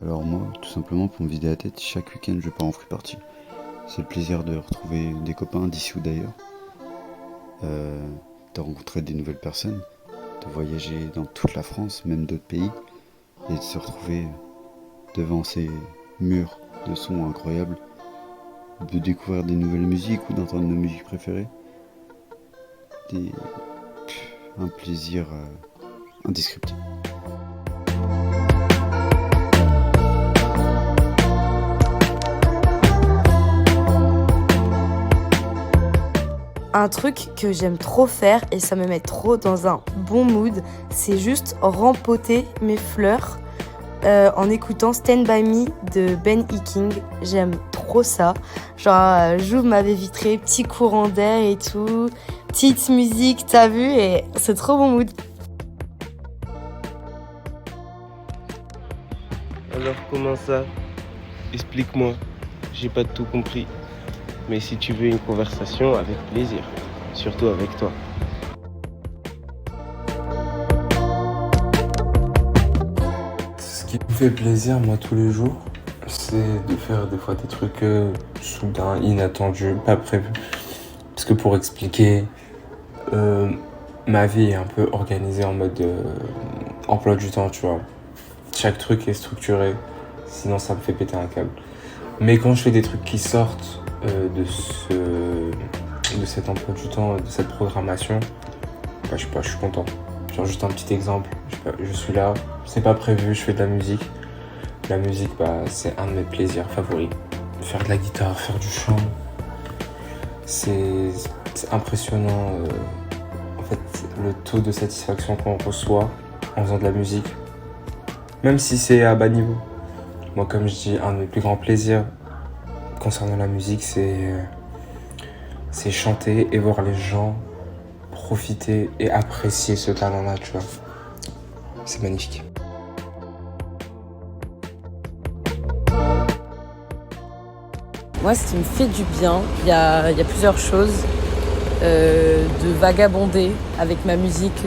Alors moi, tout simplement pour me vider la tête, chaque week-end je pars en free party. C'est le plaisir de retrouver des copains d'ici ou d'ailleurs, euh, de rencontrer des nouvelles personnes, de voyager dans toute la France, même d'autres pays, et de se retrouver devant ces murs de sons incroyables, de découvrir des nouvelles musiques ou d'entendre nos musiques préférées. Des... Un plaisir indescriptible. Un truc que j'aime trop faire et ça me met trop dans un bon mood, c'est juste rempoter mes fleurs en écoutant Stand By Me de Ben E. King. J'aime trop ça. Genre, j'ouvre ma baie vitrée, petit courant d'air et tout, petite musique, t'as vu, et c'est trop bon mood. Alors comment ça? Explique-moi, j'ai pas tout compris. Mais si tu veux une conversation, avec plaisir. Surtout avec toi. Ce qui me fait plaisir, moi, tous les jours, c'est de faire des fois des trucs soudains, inattendus, pas prévus. Parce que pour expliquer, ma vie est un peu organisée en mode emploi du temps, tu vois. Chaque truc est structuré, sinon ça me fait péter un câble. Mais quand je fais des trucs qui sortent de cet emploi du temps, de cette programmation, bah, je sais pas, je suis content. Genre juste un petit exemple, je sais pas, je suis là, c'est pas prévu, je fais de la musique. La musique, bah, c'est un de mes plaisirs favoris. Faire de la guitare, faire du chant, c'est impressionnant. En fait, le taux de satisfaction qu'on reçoit en faisant de la musique, même si c'est à bas niveau. Moi, comme je dis, un de mes plus grands plaisirs concernant la musique, c'est chanter et voir les gens profiter et apprécier ce talent-là, tu vois. C'est magnifique. Moi, ce qui me fait du bien, il y a plusieurs choses. De vagabonder avec ma musique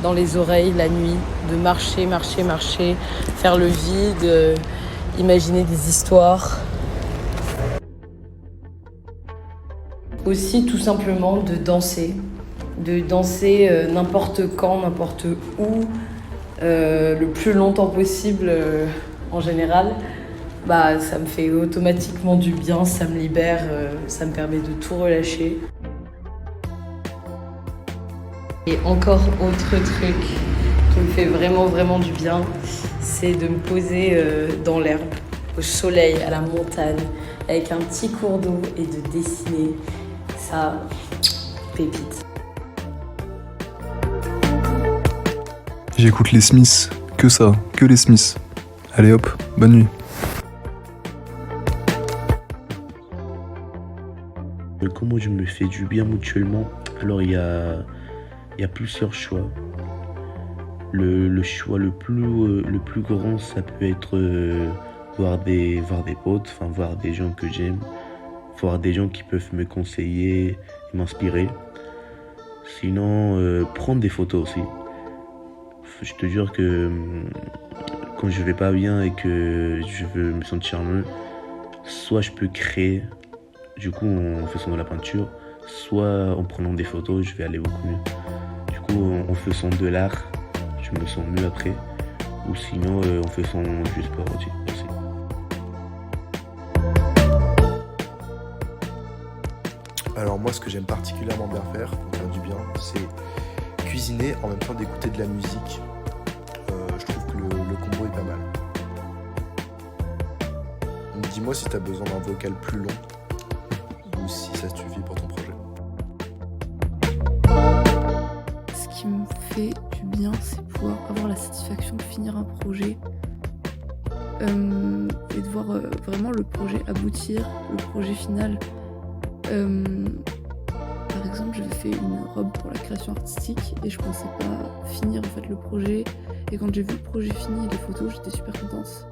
dans les oreilles la nuit, de marcher, faire le vide, imaginer des histoires. Aussi, tout simplement, de danser n'importe quand, n'importe où, le plus longtemps possible en général. Bah, ça me fait automatiquement du bien, ça me libère, ça me permet de tout relâcher. Et encore autre truc qui me fait vraiment du bien, c'est de me poser dans l'herbe, au soleil, à la montagne, avec un petit cours d'eau et de dessiner. Ça, pépite. J'écoute les Smiths, que ça, que les Smiths. Allez hop, bonne nuit. Comment je me fais du bien mutuellement? Alors il y a plusieurs choix. Le choix le plus grand, ça peut être voir des potes, enfin voir des gens que j'aime, voir des gens qui peuvent me conseiller et m'inspirer. Sinon, prendre des photos aussi. Je te jure que quand je vais pas bien et que je veux me sentir mieux, soit je peux créer, du coup en faisant de la peinture, soit en prenant des photos, je vais aller beaucoup mieux. Du coup, en faisant de l'art, je me sens mieux après. Ou sinon, en faisant du sport aussi. Alors moi, ce que j'aime particulièrement bien faire, pour me faire du bien, c'est cuisiner en même temps d'écouter de la musique. Je trouve que le combo est pas mal. Donc, dis-moi si t'as besoin d'un vocal plus long ou si ça te suffit pour ton projet. Ce qui me fait du bien, c'est pouvoir avoir la satisfaction de finir un projet et de voir vraiment le projet aboutir, le projet final. Par exemple, j'avais fait une robe pour la création artistique et je pensais pas finir en fait le projet. Et quand j'ai vu le projet fini et les photos, j'étais super contente.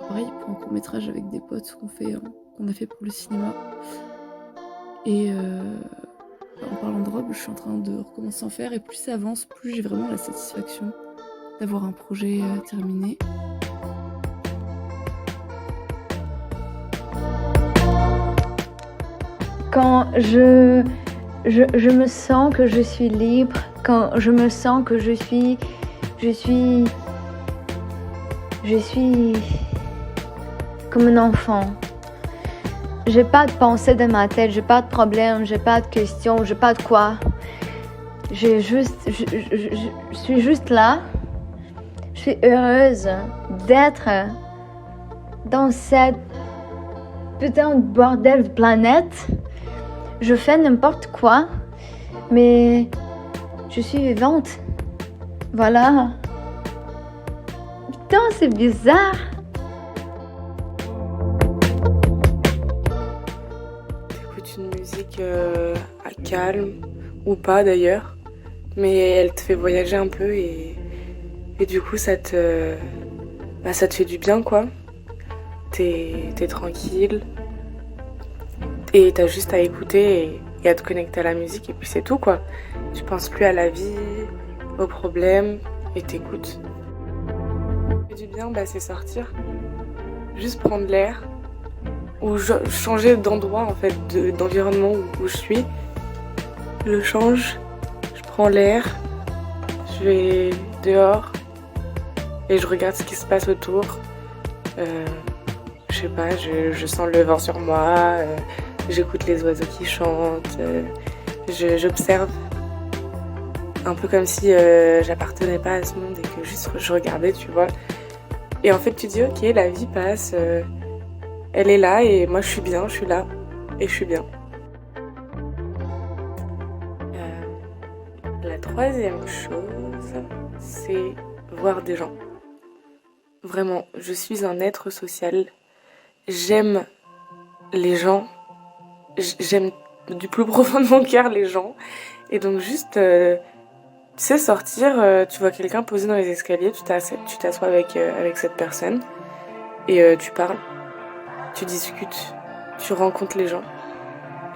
Pareil pour un court-métrage avec des potes qu'on a fait pour le cinéma. Et en parlant de robe, je suis en train de recommencer à en faire et plus ça avance, plus j'ai vraiment la satisfaction d'avoir un projet terminé. quand je me sens que je suis libre, quand je me sens que je suis comme un enfant. J'ai pas de pensée dans ma tête, j'ai pas de problème, j'ai pas de questions, j'ai pas de quoi. Je suis juste là. Je suis heureuse d'être dans cette putain de bordel de planète. Je fais n'importe quoi, mais je suis vivante. Voilà. Putain, c'est bizarre. T'écoutes une musique à calme, ou pas d'ailleurs, mais elle te fait voyager un peu et du coup ça te fait du bien quoi. T'es tranquille et t'as juste à écouter et à te connecter à la musique et puis c'est tout quoi. Tu penses plus à la vie, aux problèmes et t'écoutes. Du bien, c'est sortir, juste prendre l'air ou changer d'endroit en fait, d'environnement où je suis. Je le change, je prends l'air, je vais dehors et je regarde ce qui se passe autour. Je sais pas, je sens le vent sur moi, j'écoute les oiseaux qui chantent, j'observe. Un peu comme si j'appartenais pas à ce monde et que juste je regardais, tu vois. Et en fait, tu dis, ok, la vie passe, elle est là et moi je suis bien, je suis là et je suis bien. La troisième chose, c'est voir des gens. Vraiment, je suis un être social. J'aime les gens. J'aime du plus profond de mon cœur les gens. Et donc juste, tu sais, sortir, tu vois quelqu'un posé dans les escaliers, tu t'assois avec cette personne et tu parles, tu discutes, tu rencontres les gens.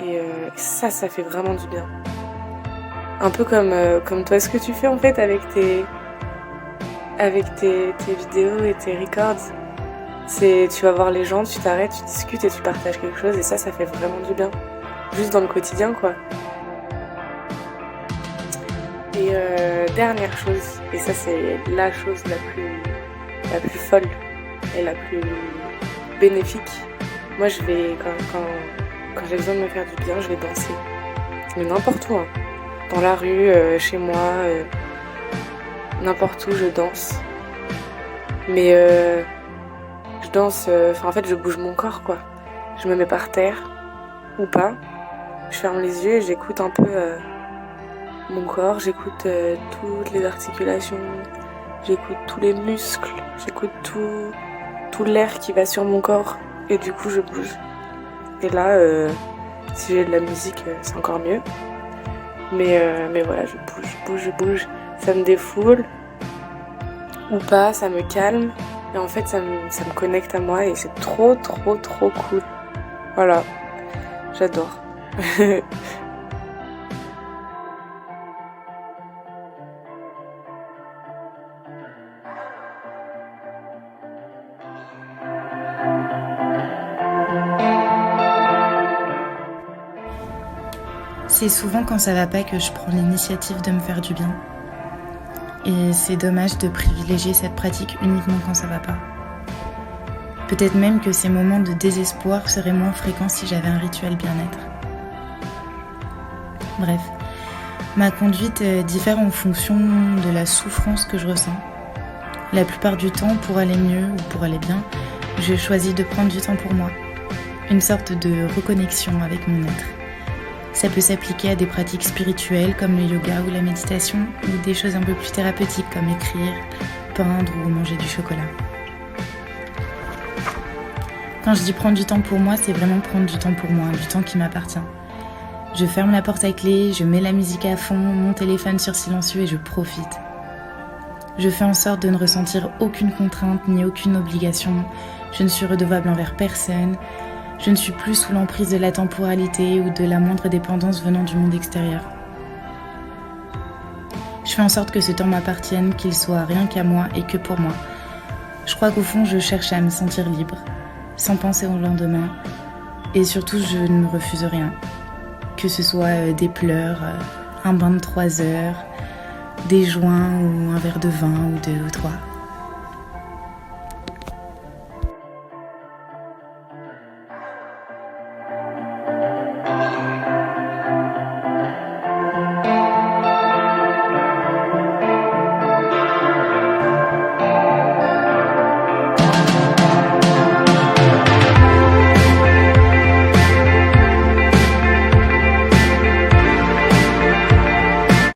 Et ça fait vraiment du bien. Un peu comme toi, ce que tu fais en fait avec tes vidéos et tes records. C'est, tu vas voir les gens, tu t'arrêtes, tu discutes et tu partages quelque chose et ça fait vraiment du bien. Juste dans le quotidien quoi. Et dernière chose, et ça c'est la chose la plus folle et la plus bénéfique. Moi je vais, quand j'ai besoin de me faire du bien, je vais danser. Mais n'importe où, hein. Dans la rue, chez moi, n'importe où je danse. Mais je danse, en fait je bouge mon corps quoi. Je me mets par terre, ou pas. Je ferme les yeux et j'écoute un peu mon corps, j'écoute toutes les articulations, j'écoute tous les muscles, j'écoute tout l'air qui va sur mon corps et du coup je bouge. Et là, si j'ai de la musique, c'est encore mieux. Mais voilà, je bouge, ça me défoule ou pas, ça me calme et en fait ça me connecte à moi et c'est trop cool. Voilà, j'adore. C'est souvent quand ça va pas que je prends l'initiative de me faire du bien. Et c'est dommage de privilégier cette pratique uniquement quand ça va pas. Peut-être même que ces moments de désespoir seraient moins fréquents si j'avais un rituel bien-être. Bref, ma conduite diffère en fonction de la souffrance que je ressens. La plupart du temps, pour aller mieux ou pour aller bien, je choisis de prendre du temps pour moi. Une sorte de reconnexion avec mon être. Ça peut s'appliquer à des pratiques spirituelles comme le yoga ou la méditation, ou des choses un peu plus thérapeutiques comme écrire, peindre ou manger du chocolat. Quand je dis prendre du temps pour moi, c'est vraiment prendre du temps pour moi, du temps qui m'appartient. Je ferme la porte à clé, je mets la musique à fond, mon téléphone sur silencieux et je profite. Je fais en sorte de ne ressentir aucune contrainte ni aucune obligation. Je ne suis redevable envers personne. Je ne suis plus sous l'emprise de la temporalité ou de la moindre dépendance venant du monde extérieur. Je fais en sorte que ce temps m'appartienne, qu'il soit rien qu'à moi et que pour moi. Je crois qu'au fond, je cherche à me sentir libre, sans penser au lendemain, et surtout, je ne refuse rien. que ce soit des pleurs, un bain de 3 heures, des joints ou un verre de vin ou 2 ou 3.